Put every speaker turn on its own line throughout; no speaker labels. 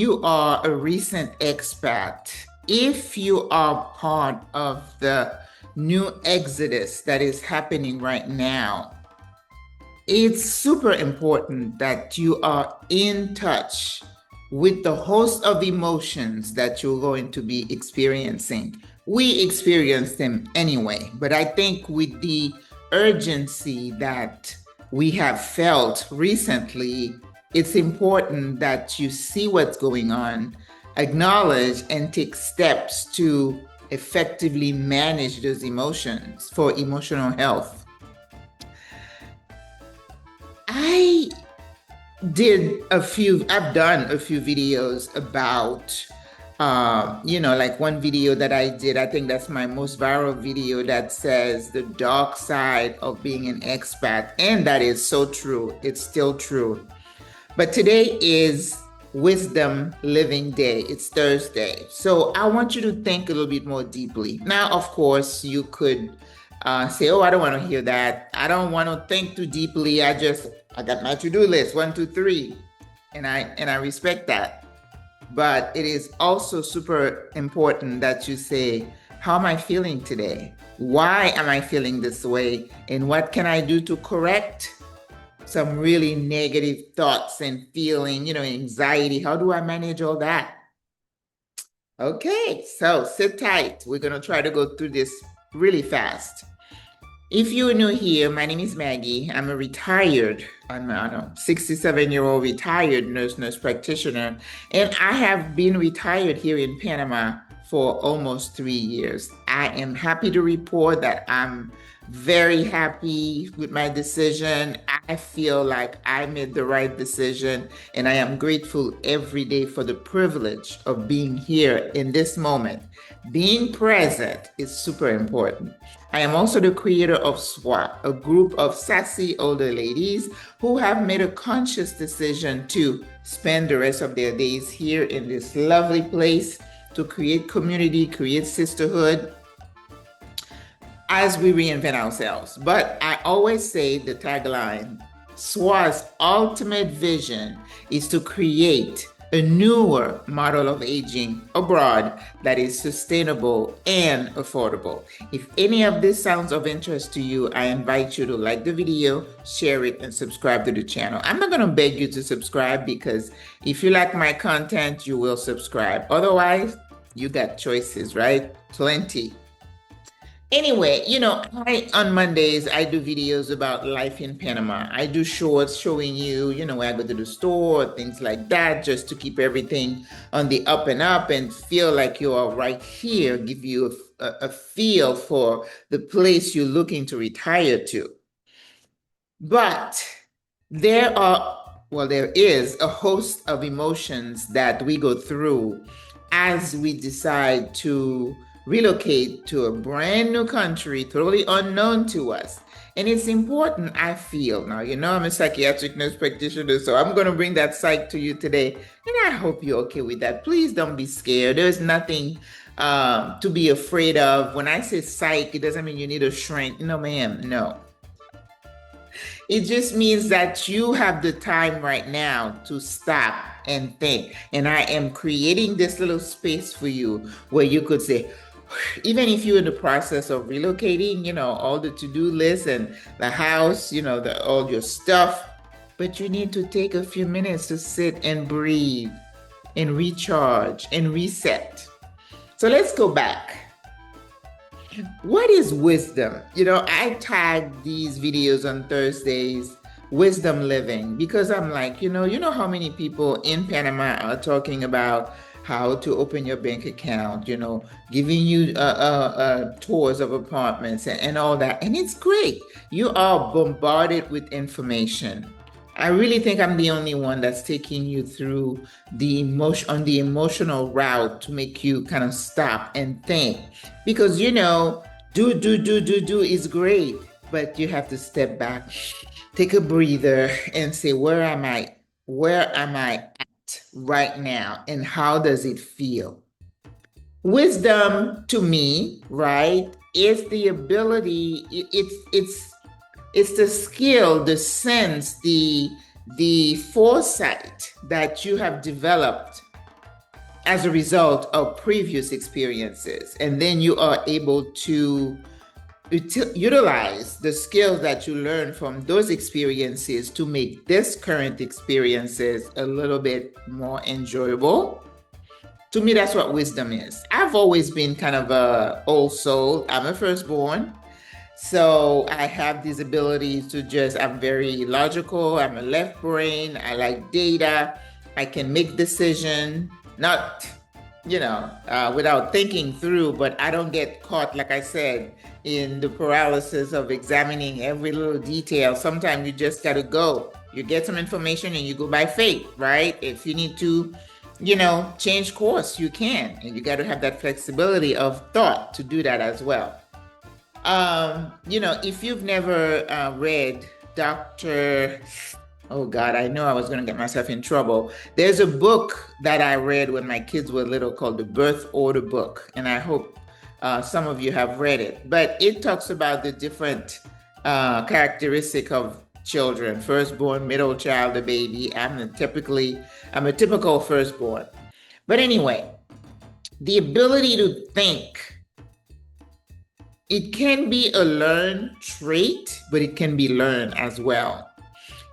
you are a recent expat, if you are part of the new exodus that is happening right now, it's super important that you are in touch with the host of emotions that you're going to be experiencing. We experience them anyway, but I think with the urgency that we have felt recently, it's important that you see what's going on, acknowledge, and take steps to effectively manage those emotions for emotional health. I've done a few videos about, like one video that I did, I think that's my most viral video that says the dark side of being an expat. And that is so true. It's still true. But today is Wisdom Living Day. It's Thursday. So I want you to think a little bit more deeply. Now, of course, you could say, oh, I don't want to hear that. I don't want to think too deeply. I got my to-do list, 1, 2, 3. And I respect that. But it is also super important that you say, how am I feeling today? Why am I feeling this way? And what can I do to correct some really negative thoughts and feeling, anxiety? How do I manage all that? Okay, so sit tight. We're going to try to go through this really fast. If you're new here, my name is Maggie. I'm a 67-year-old retired nurse practitioner, and I have been retired here in Panama for almost 3 years. I am happy to report that I'm very happy with my decision. I feel like I made the right decision, and I am grateful every day for the privilege of being here in this moment. Being present is super important. I am also the creator of SWRA, a group of sassy older ladies who have made a conscious decision to spend the rest of their days here in this lovely place to create community, create sisterhood, as we reinvent ourselves. But I always say the tagline, SWRA's ultimate vision is to create a newer model of aging abroad that is sustainable and affordable. If any of this sounds of interest to you, I invite you to like the video, share it, and subscribe to the channel. I'm not going to beg you to subscribe, because if you like my content, you will subscribe. Otherwise, you got choices, right? Plenty. Anyway, on Mondays, I do videos about life in Panama. I do shorts showing you, where I go to the store, things like that, just to keep everything on the up and up and feel like you are right here, give you a feel for the place you're looking to retire to. But there is a host of emotions that we go through as we decide to relocate to a brand new country, totally unknown to us. And it's important, I feel. Now, I'm a psychiatric nurse practitioner, so I'm going to bring that psych to you today. And I hope you're okay with that. Please don't be scared. There's nothing to be afraid of. When I say psych, it doesn't mean you need to shrink. No, ma'am, no. It just means that you have the time right now to stop and think. And I am creating this little space for you where you could say, even if you're in the process of relocating, all the to-do lists and the house, all your stuff, but you need to take a few minutes to sit and breathe and recharge and reset. So let's go back. What is wisdom? I tag these videos on Thursdays, Wisdom Living, because I'm like, you know how many people in Panama are talking about how to open your bank account, giving you tours of apartments and all that. And it's great. You are bombarded with information. I really think I'm the only one that's taking you through the emotional route to make you kind of stop and think. Because, do is great, but you have to step back, take a breather and say, where am I at right now, and how does it feel? Wisdom to me, right, is the ability, it's the skill, the sense, the foresight that you have developed as a result of previous experiences. And then you are able to utilize the skills that you learn from those experiences to make this current experiences a little bit more enjoyable. To me, that's what wisdom is. I've always been kind of a old soul. I'm a firstborn. So I have these abilities to I'm very logical. I'm a left brain. I like data. I can make decision, not, without thinking through, but I don't get caught, like I said, in the paralysis of examining every little detail. Sometimes you just got to go. You get some information and you go by faith, right? If you need to, change course, you can. And you got to have that flexibility of thought to do that as well. If you've never read oh God, I know I was going to get myself in trouble. There's a book that I read when my kids were little called The Birth Order Book. And I hope some of you have read it. But it talks about the different characteristic of children: firstborn, middle child, the baby. I'm a typical firstborn. But anyway, the ability to think, it can be a learned trait, but it can be learned as well.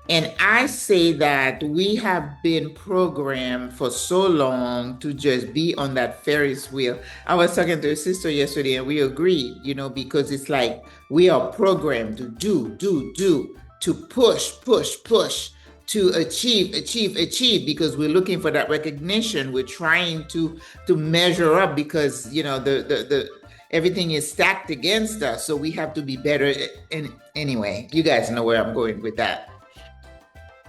And I say that we have been programmed for so long to just be on that Ferris wheel. I was talking to a sister yesterday and we agreed, because it's like we are programmed to do, to push, to achieve, because we're looking for that recognition. We're trying to measure up because, the everything is stacked against us. So we have to be better. And anyway, you guys know where I'm going with that.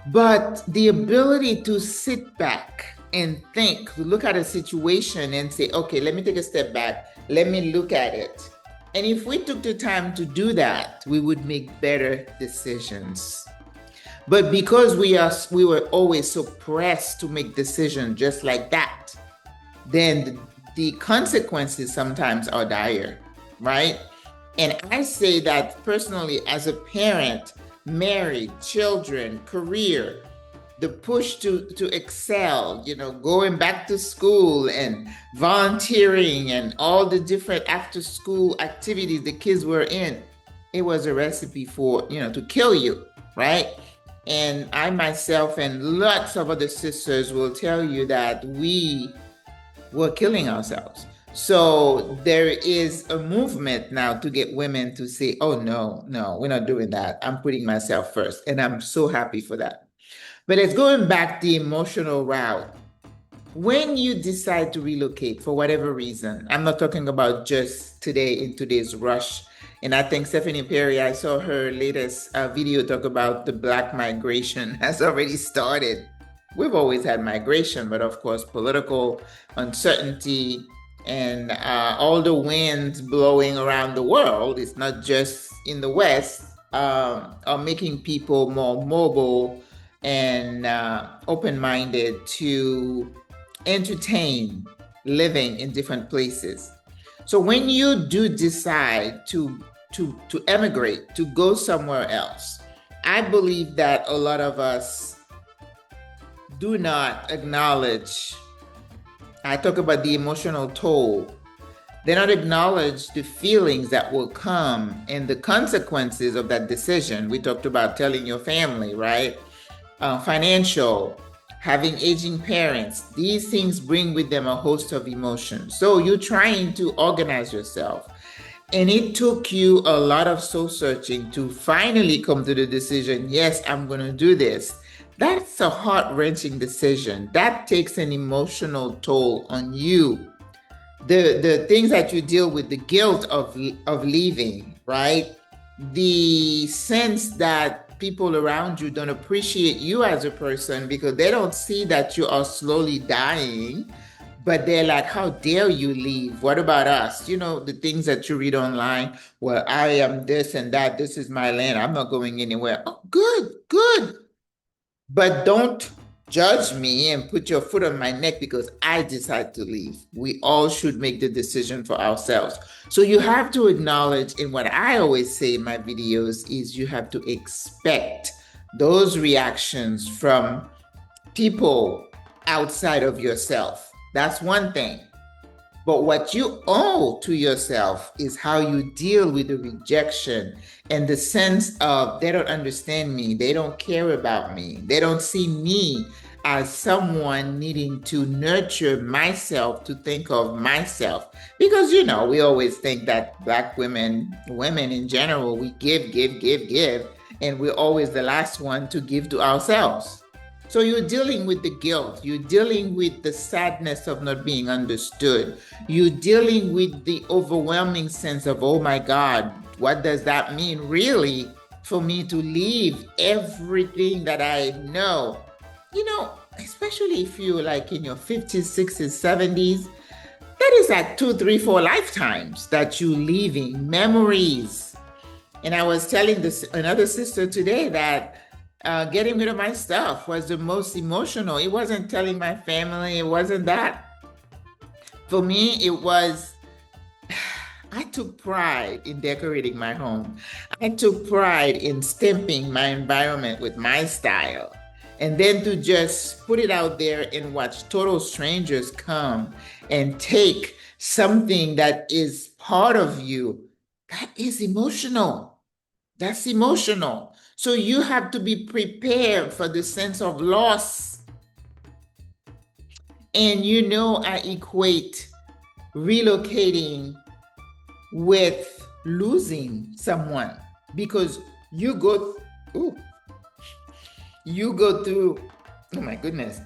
But the ability to sit back and think, to look at a situation and say, okay, let me take a step back. Let me look at it. And if we took the time to do that, we would make better decisions. But because we were always so pressed to make decisions just like that, then the consequences sometimes are dire, right? And I say that personally as a parent, married, children, career, the push to excel, going back to school and volunteering and all the different after school activities the kids were in, it was a recipe for, to kill you, right? And I myself and lots of other sisters will tell you that we were killing ourselves. So there is a movement now to get women to say, oh, no, we're not doing that. I'm putting myself first. And I'm so happy for that. But it's going back the emotional route. When you decide to relocate for whatever reason, I'm not talking about just today in today's rush. And I think Stephanie Perry, I saw her latest video talk about the Black migration has already started. We've always had migration, but of course, political uncertainty and all the winds blowing around the world, it's not just in the West, are making people more mobile and open-minded to entertain living in different places. So when you do decide to emigrate, to go somewhere else, I believe that a lot of us do not acknowledge, I talk about the emotional toll. They don't acknowledge the feelings that will come and the consequences of that decision. We talked about telling your family, right? Financial, having aging parents. These things bring with them a host of emotions. So you're trying to organize yourself. And it took you a lot of soul searching to finally come to the decision, yes, I'm going to do this. That's a heart-wrenching decision. That takes an emotional toll on you. The things that you deal with, the guilt of leaving, right? The sense that people around you don't appreciate you as a person because they don't see that you are slowly dying, but they're like, how dare you leave? What about us? The things that you read online, well, I am this and that. This is my land. I'm not going anywhere. Oh, good. But don't judge me and put your foot on my neck because I decide to leave. We all should make the decision for ourselves. So you have to acknowledge, and what I always say in my videos is you have to expect those reactions from people outside of yourself. That's one thing. But what you owe to yourself is how you deal with the rejection and the sense of they don't understand me, they don't care about me, they don't see me as someone needing to nurture myself, to think of myself. Because, we always think that Black women in general, we give, and we're always the last one to give to ourselves. So you're dealing with the guilt, you're dealing with the sadness of not being understood, you're dealing with the overwhelming sense of, oh my God, what does that mean really for me to leave everything that I know? Especially if you're like in your 50s, 60s, 70s, that is like 2, 3, 4 lifetimes that you're leaving, memories. And I was telling another sister today that getting rid of my stuff was the most emotional. It wasn't telling my family, it wasn't that. For me, it was, I took pride in decorating my home. I took pride in stamping my environment with my style. And then to just put it out there and watch total strangers come and take something that is part of you, that is emotional. That's emotional. So you have to be prepared for the sense of loss. And I equate relocating with losing someone, because you go through, oh my goodness,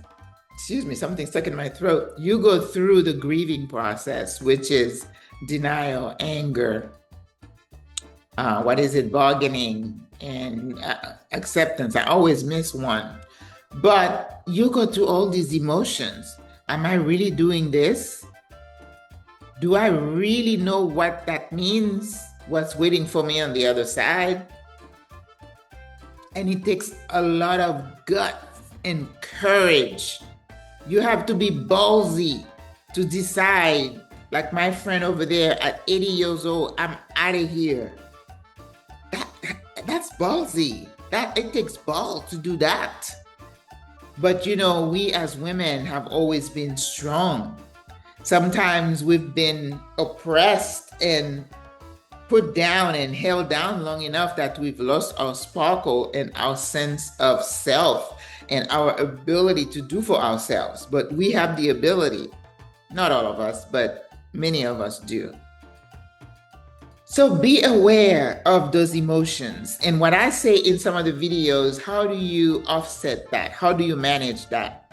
excuse me, something stuck in my throat. You go through the grieving process, which is denial, anger, bargaining, and acceptance. I always miss one. But you go through all these emotions. Am I really doing this? Do I really know what that means? What's waiting for me on the other side? And it takes a lot of guts and courage. You have to be ballsy to decide, like my friend over there at 80 years old, I'm out of here. That's ballsy. It takes balls to do that. But we as women have always been strong. Sometimes we've been oppressed and put down and held down long enough that we've lost our sparkle and our sense of self and our ability to do for ourselves. But we have the ability, not all of us, but many of us do. So be aware of those emotions. And what I say in some of the videos, how do you offset that? How do you manage that?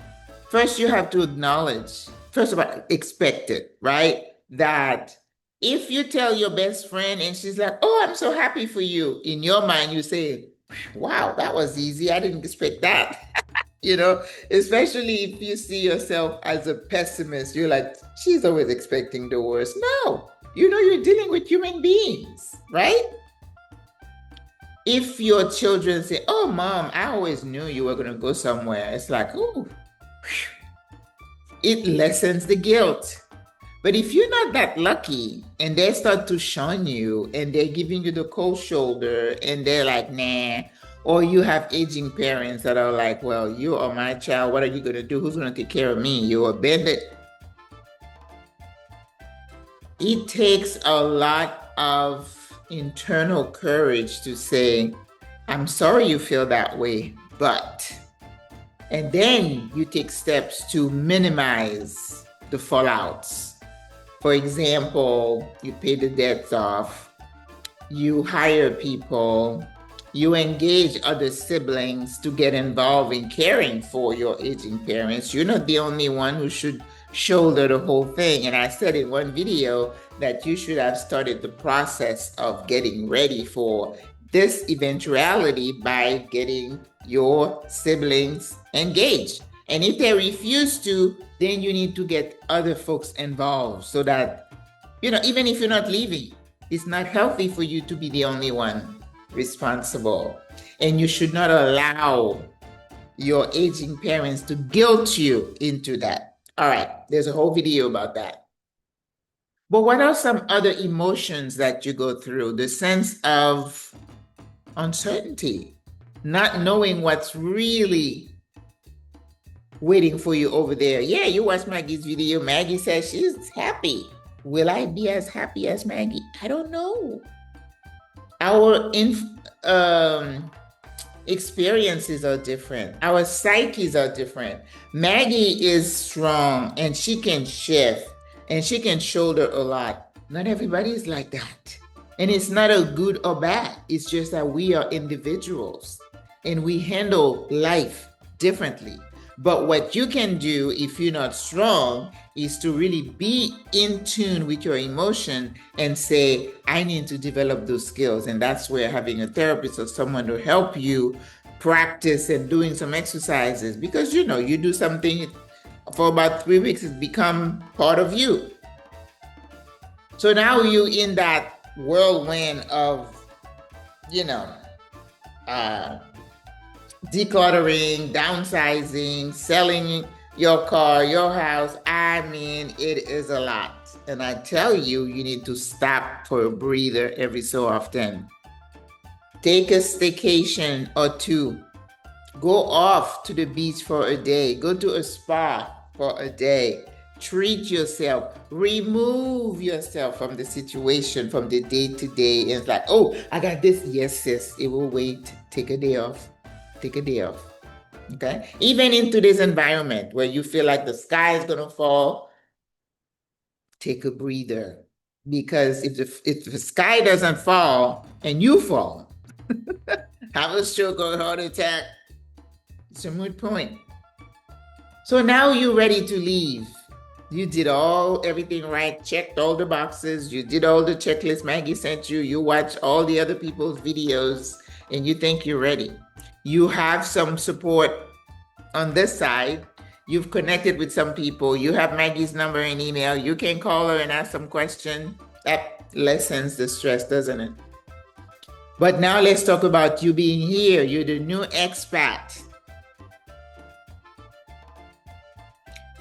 First, you have to acknowledge, first of all, expect it, right? That if you tell your best friend and she's like, oh, I'm so happy for you, in your mind, you say, wow, that was easy. I didn't expect that. Especially if you see yourself as a pessimist, you're like, she's always expecting the worst. No, you're dealing with human beings, right? If your children say, oh, mom, I always knew you were going to go somewhere, it's like, oh, it lessens the guilt. But if you're not that lucky and they start to shun you and they're giving you the cold shoulder and they're like, nah, or you have aging parents that are like, well, you are my child. What are you going to do? Who's going to take care of me? You're a bandit. It takes a lot of internal courage to say, I'm sorry you feel that way, but, and then you take steps to minimize the fallouts. For example, you pay the debts off, you hire people, you engage other siblings to get involved in caring for your aging parents. You're not the only one who should shoulder the whole thing. And I said in one video that you should have started the process of getting ready for this eventuality by getting your siblings engaged. And if they refuse to, then you need to get other folks involved so that, even if you're not leaving, it's not healthy for you to be the only one responsible. And you should not allow your aging parents to guilt you into that. All right, there's a whole video about that. But what are some other emotions that you go through? The sense of uncertainty, not knowing what's really waiting for you over there. Yeah, you watch Maggie's video. Maggie says she's happy. Will I be as happy as Maggie? I don't know. Our experiences are different. Our psyches are different. Maggie is strong and she can shift and she can shoulder a lot. Not everybody is like that. And it's not a good or bad. It's just that we are individuals and we handle life differently. But what you can do if you're not strong is to really be in tune with your emotion and say, I need to develop those skills. And that's where having a therapist or someone to help you practice and doing some exercises, because you do something for about 3 weeks, it's become part of you. So now you're in that whirlwind of, decluttering, downsizing, selling your car, your house. I mean, it is a lot. And I tell you, you need to stop for a breather every so often. Take a staycation or two. Go off to the beach for a day. Go to a spa for a day. Treat yourself. Remove yourself from the situation, from the day to day. And it's like, oh, I got this. Yes, sis, it will wait. Take a day off. Take a day off. Okay? Even in today's environment where you feel like the sky is going to fall, take a breather. Because if the sky doesn't fall and you fall, have a stroke or a heart attack, it's a moot point. So now you're ready to leave. You did everything right, checked all the boxes, you did all the checklists Maggie sent you, you watched all the other people's videos, and you think you're ready. You have some support on this side. You've connected with some people. You have Maggie's number and email. You can call her and ask some questions. That lessens the stress, doesn't it? But now let's talk about you being here. You're the new expat.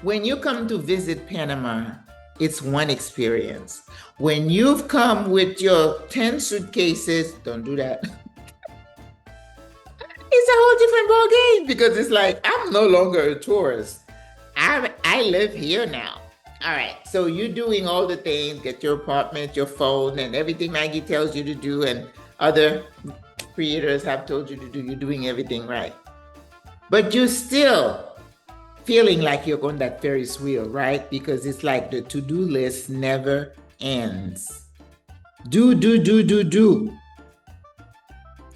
When you come to visit Panama, it's one experience. When you've come with your 10 suitcases, don't do that. It's a whole different ball game, because it's like, I'm no longer a tourist. I live here now. All right, so you're doing all the things, get your apartment, your phone, and everything Maggie tells you to do, and other creators have told you to do. You're doing everything right. But you're still feeling like you're on that Ferris wheel, right? Because it's like the to-do list never ends. Do.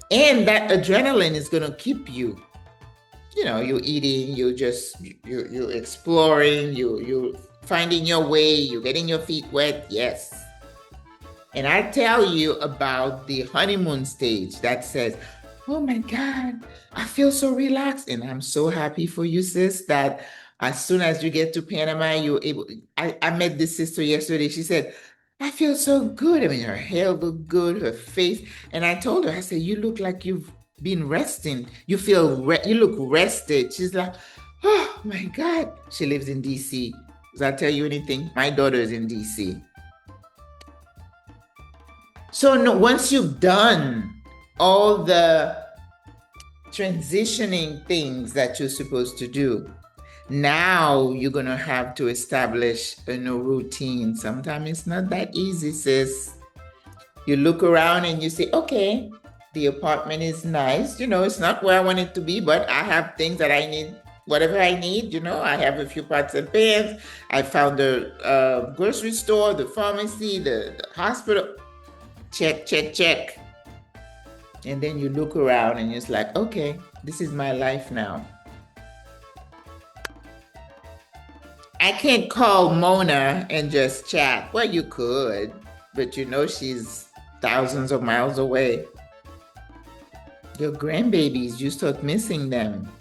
And that adrenaline is going to keep you, you're eating, you're exploring, you're finding your way, you're getting your feet wet. Yes. And I tell you about the honeymoon stage that says, oh my God, I feel so relaxed. And I'm so happy for you, sis, that as soon as you get to Panama, you're able. I met this sister yesterday. She said, I feel so good. I mean, her hair looked good, her face. And I told her, I said, you look like you've been resting. You look rested. She's like, oh my God. She lives in DC. Does that tell you anything? My daughter is in DC. So once you've done all the transitioning things that you're supposed to do, now you're going to have to establish a new routine. Sometimes it's not that easy, sis. You look around and you say, okay, the apartment is nice. It's not where I want it to be, but I have things that I need, whatever I need. I have a few pots and pans. I found the grocery store, the pharmacy, the hospital. Check. And then you look around and it's like, okay, this is my life now. I can't call Mona and just chat. Well, you could, but she's thousands of miles away. Your grandbabies, you start missing them.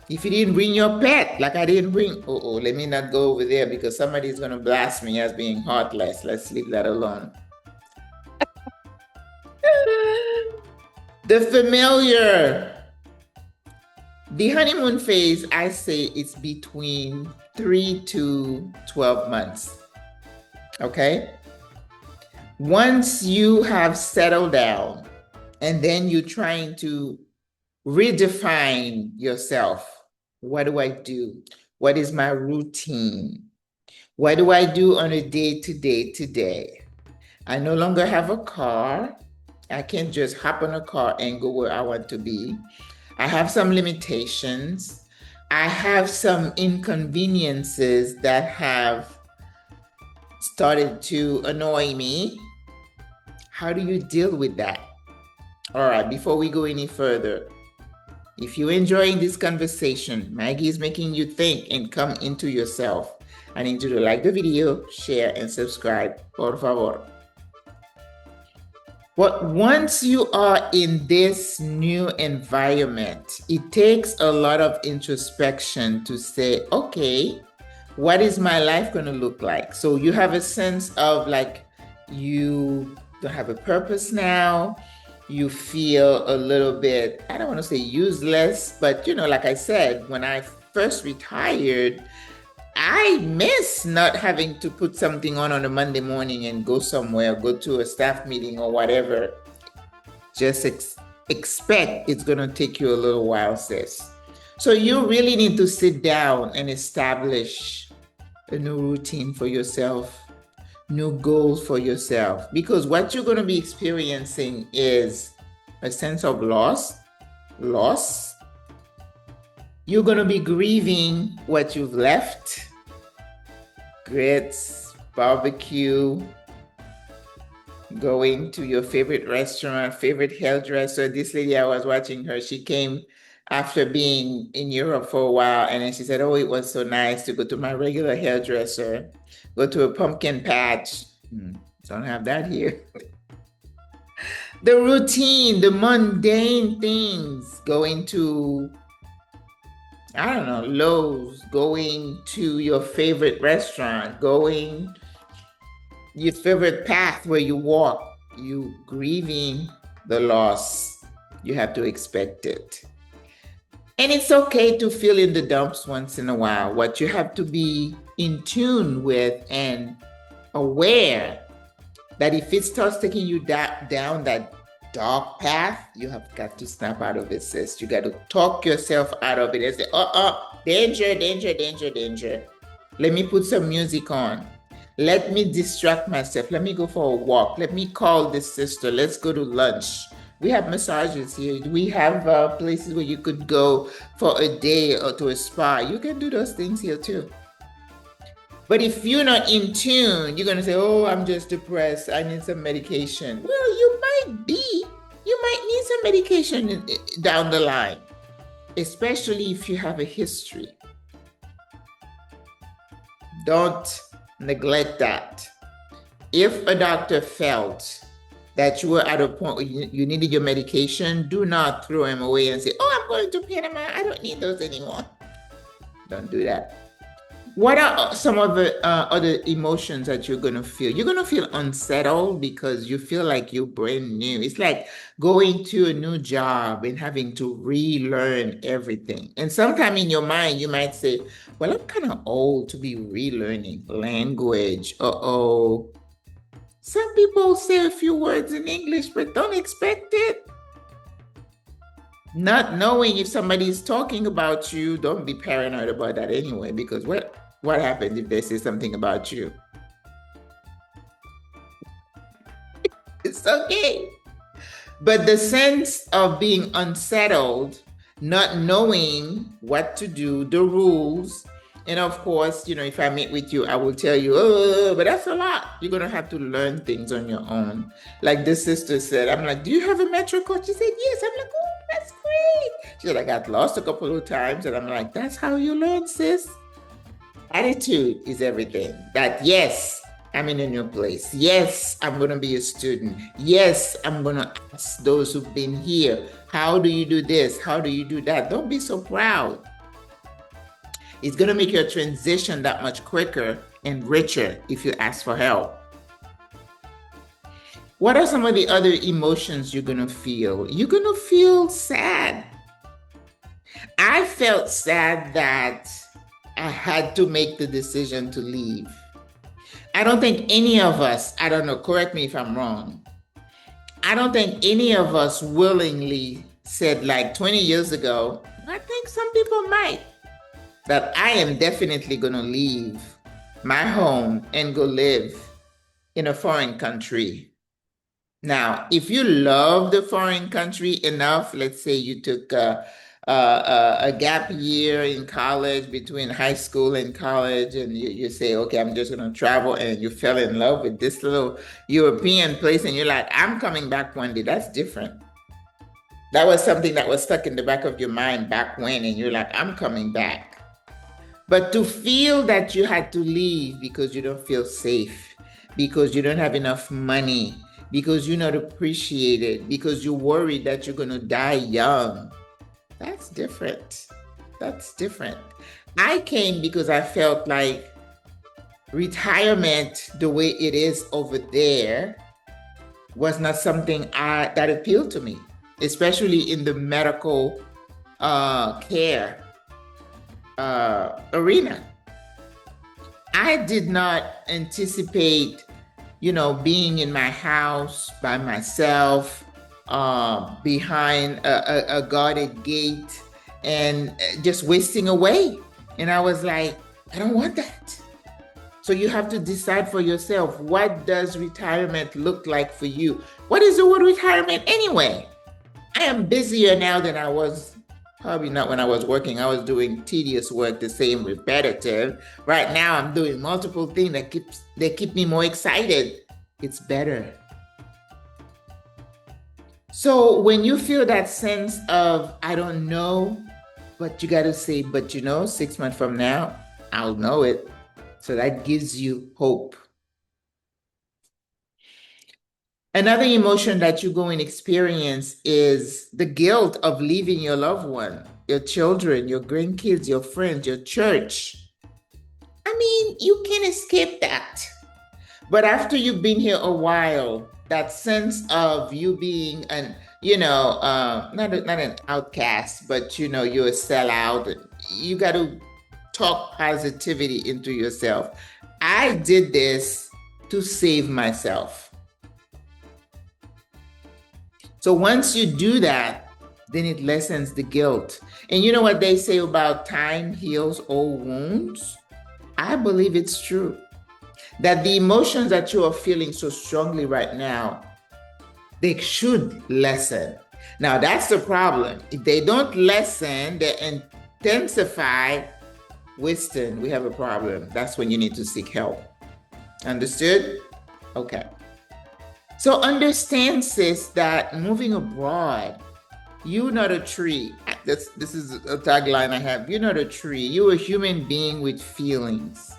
If you didn't bring your pet, like I didn't bring, let me not go over there because somebody's going to blast me as being heartless. Let's leave that alone. The familiar. The honeymoon phase, I say it's between 3 to 12 months. Okay? Once you have settled down and then you're trying to redefine yourself, What do I do? What is my routine? What do I do on a day-to-day today? I no longer have a car. I can't just hop on a car and go where I want to be. I have some limitations. I have some inconveniences that have started to annoy me. How do you deal with that? All right, before we go any further, if you're enjoying this conversation, Maggie is making you think and come into yourself. I need you to like the video, share, and subscribe, por favor. But once you are in this new environment, it takes a lot of introspection to say, okay, what is my life going to look like? So you have a sense of like, you don't have a purpose now. You feel a little bit, I don't want to say useless, but like I said, when I first retired, I miss not having to put something on a Monday morning and go somewhere, go to a staff meeting or whatever. Just expect it's going to take you a little while, sis. So you really need to sit down and establish a new routine for yourself, new goals for yourself, because what you're going to be experiencing is a sense of loss. You're going to be grieving what you've left. Grits, barbecue, going to your favorite restaurant, favorite hairdresser. This lady, I was watching her, she came after being in Europe for a while, and then she said, oh, it was so nice to go to my regular hairdresser, go to a pumpkin patch. Don't have that here. The routine, the mundane things, going to, I don't know, Lowe's, going to your favorite restaurant, going your favorite path where you walk, you grieving the loss. You have to expect it. And it's okay to feel in the dumps once in a while. What you have to be in tune with and aware that if it starts taking you down that dark path, you have got to snap out of it, sis. You got to talk yourself out of it and say, danger, danger, danger, danger. Let me put some music on. Let me distract myself. Let me go for a walk. Let me call this sister. Let's go to lunch. We have massages here. We have places where you could go for a day or to a spa. You can do those things here too. But if you're not in tune, you're going to say, oh, I'm just depressed. I need some medication. Well, you might be. You might need some medication down the line, especially if you have a history. Don't neglect that. If a doctor felt that you were at a point where you needed your medication, do not throw them away and say, oh, I'm going to Panama. I don't need those anymore. Don't do that. What are some of the other emotions that you're going to feel? You're going to feel unsettled because you feel like you're brand new. It's like going to a new job and having to relearn everything. And sometime in your mind, you might say, well, I'm kind of old to be relearning language. Uh-oh. Some people say a few words in English, but don't expect it. Not knowing if somebody's talking about you, don't be paranoid about that anyway, because what happens if they say something about you? It's okay. But the sense of being unsettled, not knowing what to do, the rules, and of course, if I meet with you, I will tell you, oh, but that's a lot. You're going to have to learn things on your own. Like this sister said, I'm like, do you have a metro card? She said, yes. I'm like, oh, that's great. She said, I got lost a couple of times. And I'm like, that's how you learn, sis. Attitude is everything. That, yes, I'm in a new place. Yes, I'm going to be a student. Yes, I'm going to ask those who've been here, how do you do this? How do you do that? Don't be so proud. It's going to make your transition that much quicker and richer if you ask for help. What are some of the other emotions you're going to feel? You're going to feel sad. I felt sad that I had to make the decision to leave. I don't think any of us, I don't know, correct me if I'm wrong. I don't think any of us willingly said, like 20 years ago, I think some people might. that I am definitely going to leave my home and go live in a foreign country. Now, if you love the foreign country enough, let's say you took a gap year in college between high school and college, and you say, okay, I'm just going to travel, and you fell in love with this little European place, and you're like, I'm coming back one day. That's different. That was something that was stuck in the back of your mind back when, and you're like, I'm coming back. But to feel that you had to leave because you don't feel safe, because you don't have enough money, because you're not appreciated, because you're worried that you're going to die young, that's different. That's different. I came because I felt like retirement, the way it is over there, was not something that appealed to me, especially in the medical care arena. I did not anticipate, being in my house by myself, behind a guarded gate, and just wasting away. And I was like, I don't want that. So you have to decide for yourself, what does retirement look like for you? What is the word retirement anyway? I am busier now than I was. Probably not when I was working. I was doing tedious work, the same repetitive. Right now, I'm doing multiple things that keep me more excited. It's better. So when you feel that sense of, I don't know, but you got to say, but 6 months from now, I'll know it. So that gives you hope. Another emotion that you go and experience is the guilt of leaving your loved one, your children, your grandkids, your friends, your church. I mean, you can't escape that. But after you've been here a while, that sense of you being not an outcast, but you're a sellout. You got to talk positivity into yourself. I did this to save myself. So once you do that, then it lessens the guilt. And you know what they say about time heals all wounds? I believe it's true. That the emotions that you are feeling so strongly right now, they should lessen. Now, that's the problem. If they don't lessen, they intensify, Winston, we have a problem. That's when you need to seek help. Understood? Okay. So understand, sis, that moving abroad, you're not a tree. This is a tagline I have. You're not a tree. You're a human being with feelings.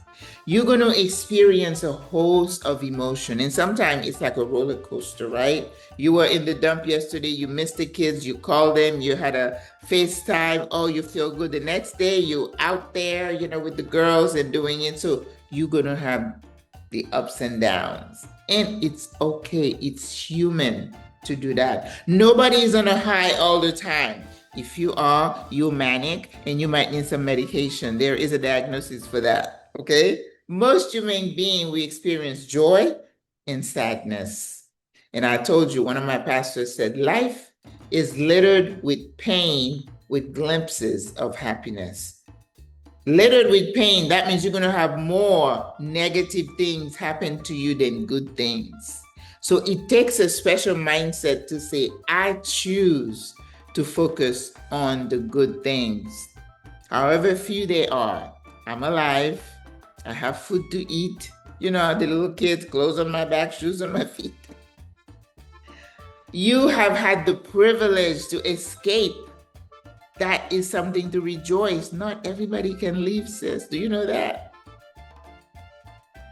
You're going to experience a host of emotion. And sometimes it's like a roller coaster, right? You were in the dump yesterday. You missed the kids. You called them. You had a FaceTime. Oh, you feel good. The next day, you're out there, with the girls and doing it. So you're going to have the ups and downs. And it's okay. It's human to do that. Nobody is on a high all the time. If you are, you're manic and you might need some medication. There is a diagnosis for that. Okay? Most human beings, we experience joy and sadness. And I told you, one of my pastors said, life is littered with pain, with glimpses of happiness. Littered with pain, that means you're going to have more negative things happen to you than good things. So it takes a special mindset to say, I choose to focus on the good things. However few they are. I'm alive. I have food to eat. The little kids, clothes on my back, shoes on my feet. You have had the privilege to escape. That is something to rejoice. Not everybody can leave, sis. Do you know that?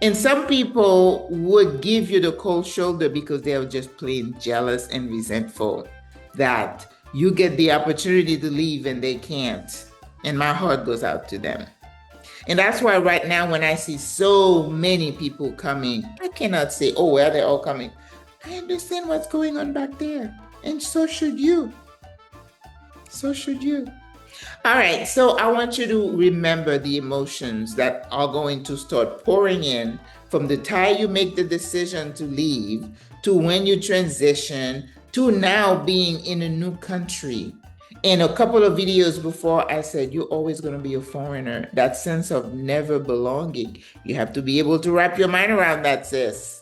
And some people would give you the cold shoulder because they are just plain jealous and resentful that you get the opportunity to leave and they can't. And my heart goes out to them. And that's why right now when I see so many people coming, I cannot say, oh, well, they're all coming. I understand what's going on back there. And so should you. So should you. All right, so I want you to remember the emotions that are going to start pouring in from the time you make the decision to leave to when you transition to now being in a new country. In a couple of videos before, I said, you're always going to be a foreigner. That sense of never belonging. You have to be able to wrap your mind around that, sis.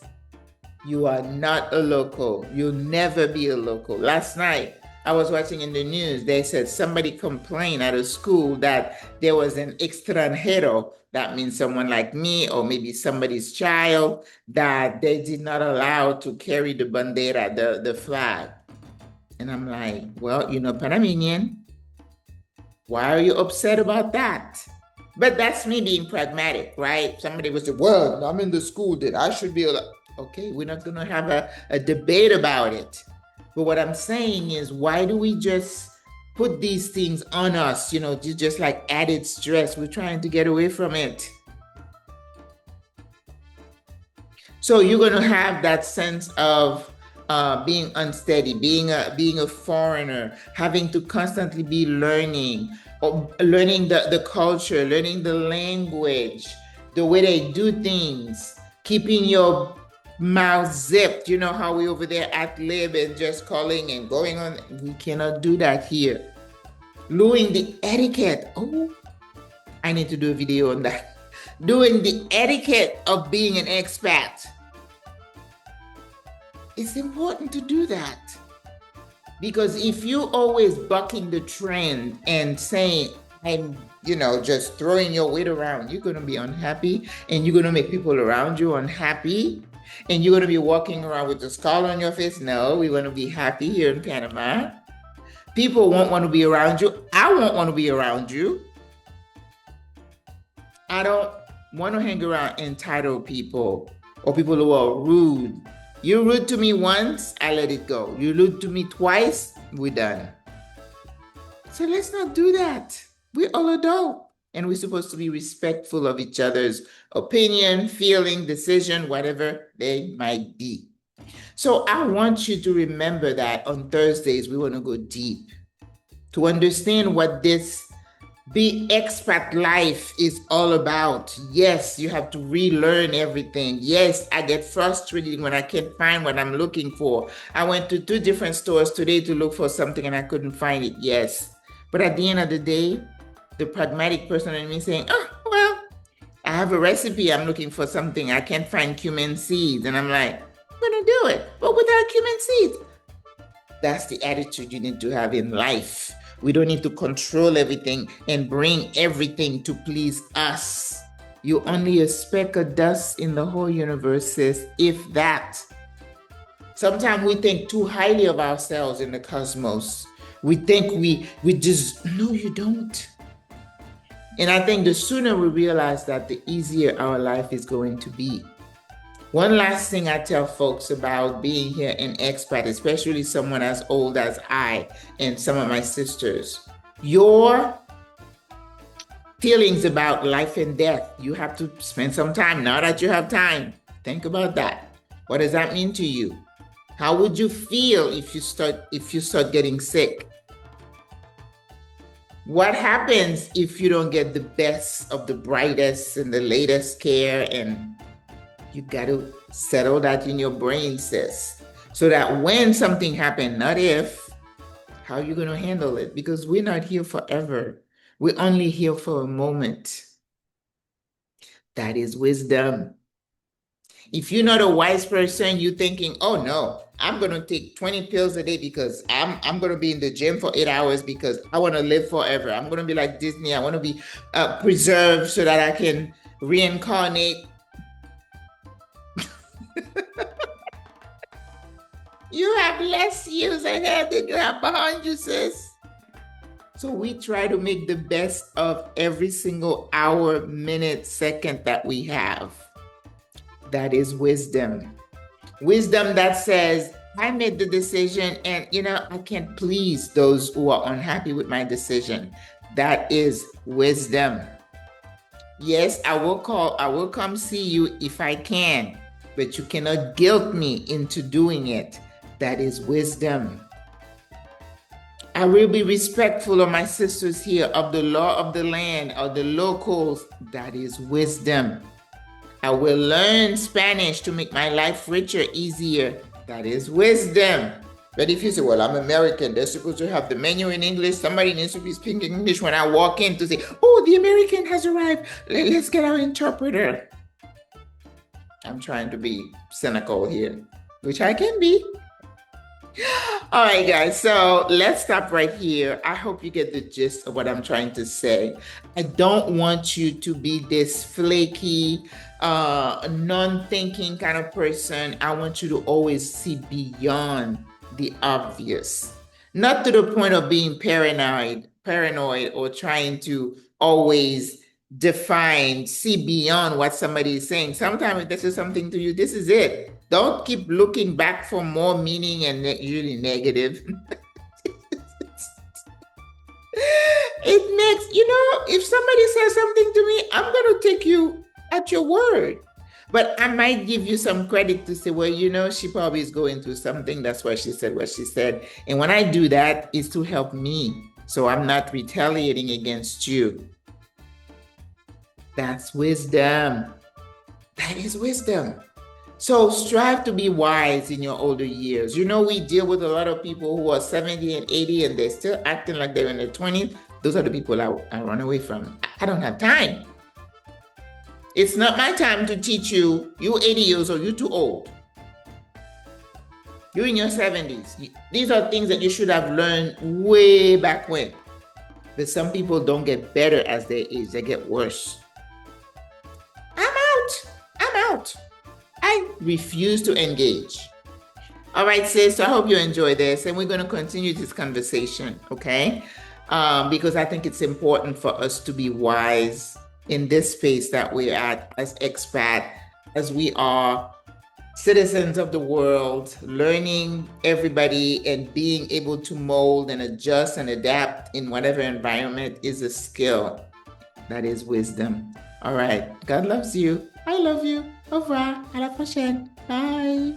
You are not a local. You'll never be a local. Last night, I was watching in the news, they said somebody complained at a school that there was an extranjero. That means someone like me or maybe somebody's child that they did not allow to carry the bandera, the flag. And I'm like, well, Panamanian, why are you upset about that? But that's me being pragmatic, right? Somebody would say, well, I'm in the school that I should be allowed. Okay, we're not going to have a debate about it. But what I'm saying is, why do we just put these things on us? Just like added stress. We're trying to get away from it. So you're going to have that sense of being unsteady, being a foreigner, having to constantly be learning, or learning the culture, learning the language, the way they do things, keeping your mouth zipped. You know how we over there at lib and just calling and going on. We cannot do that here. Doing the etiquette. Oh, I need to do a video on that. Doing the etiquette of being an expat. It's important to do that, because if you always bucking the trend and saying, I'm, just throwing your weight around, you're going to be unhappy, and you're going to make people around you unhappy, and you're going to be walking around with a scar on your face. No, we want to be happy here in Panama. People won't want to be around you. I won't want to be around you. I don't want to hang around entitled people or people who are rude. You rude to me once, I let it go. You rude to me twice, we're done. So let's not do that. We're all adult, and we're supposed to be respectful of each other's opinion, feeling, decision, whatever they might be. So I want you to remember that on Thursdays, we want to go deep to understand what this expat life is all about. Yes, you have to relearn everything. Yes, I get frustrated when I can't find what I'm looking for. I went to 2 different stores today to look for something and I couldn't find it. Yes, but at the end of the day, the pragmatic person in me saying, oh, well, I have a recipe. I'm looking for something. I can't find cumin seeds. And I'm like, I'm going to do it, but without cumin seeds. That's the attitude you need to have in life. We don't need to control everything and bring everything to please us. You're only a speck of dust in the whole universe, sis, if that. Sometimes we think too highly of ourselves in the cosmos. We think we just, no, you don't. And I think the sooner we realize that, the easier our life is going to be. One last thing I tell folks about being here in expat, especially someone as old as I and some of my sisters, your feelings about life and death, you have to spend some time. Now that you have time, think about that. What does that mean to you? How would you feel if you start getting sick? What happens if you don't get the best of the brightest and the latest care? And you got to settle that in your brain, sis, so that when something happens, not if, how are you going to handle it? Because we're not here forever. We're only here for a moment. That is wisdom. If you're not a wise person, you're thinking, oh no, I'm going to take 20 pills a day because I'm going to be in the gym for 8 hours because I want to live forever. I'm going to be like Disney. I want to be preserved so that I can reincarnate. You have less years ahead than you have behind you, sis. So we try to make the best of every single hour, minute, second that we have. That is wisdom. Wisdom that says, I made the decision and, I can't please those who are unhappy with my decision. That is wisdom. Yes, I will come see you if I can, but you cannot guilt me into doing it. That is wisdom. I will be respectful of my sisters here, of the law of the land, of the locals. That is wisdom. I will learn Spanish to make my life richer, easier. That is wisdom. But if you say, well, I'm American, they're supposed to have the menu in English. Somebody needs to be speaking English when I walk in to say, oh, the American has arrived. Let's get our interpreter. I'm trying to be cynical here, which I can be. All right, guys, so let's stop right here. I hope you get the gist of what I'm trying to say. I don't want you to be this flaky, non-thinking kind of person. I want you to always see beyond the obvious, not to the point of being paranoid or trying to always see beyond what somebody is saying. Sometimes if this is something to you, this is it. Don't keep looking back for more meaning and usually negative. It makes, if somebody says something to me, I'm going to take you at your word. But I might give you some credit to say, well, she probably is going through something. That's why she said what she said. And when I do that, it's to help me. So I'm not retaliating against you. That's wisdom. That is wisdom. So strive to be wise in your older years. We deal with a lot of people who are 70 and 80 and they're still acting like they're in their 20s. Those are the people I run away from. I don't have time. It's not my time to teach you. You're 80 years old, you're too old. You're in your 70s. These are things that you should have learned way back when. But some people don't get better as they age, they get worse. I'm out. I refuse to engage. All right, sis, so I hope you enjoy this, and we're going to continue this conversation, okay? Because I think it's important for us to be wise in this space that we're at as expat, as we are citizens of the world, learning everybody and being able to mold and adjust and adapt in whatever environment is a skill. That is wisdom. All right. God loves you. I love you. Au revoir. À la prochaine. Bye.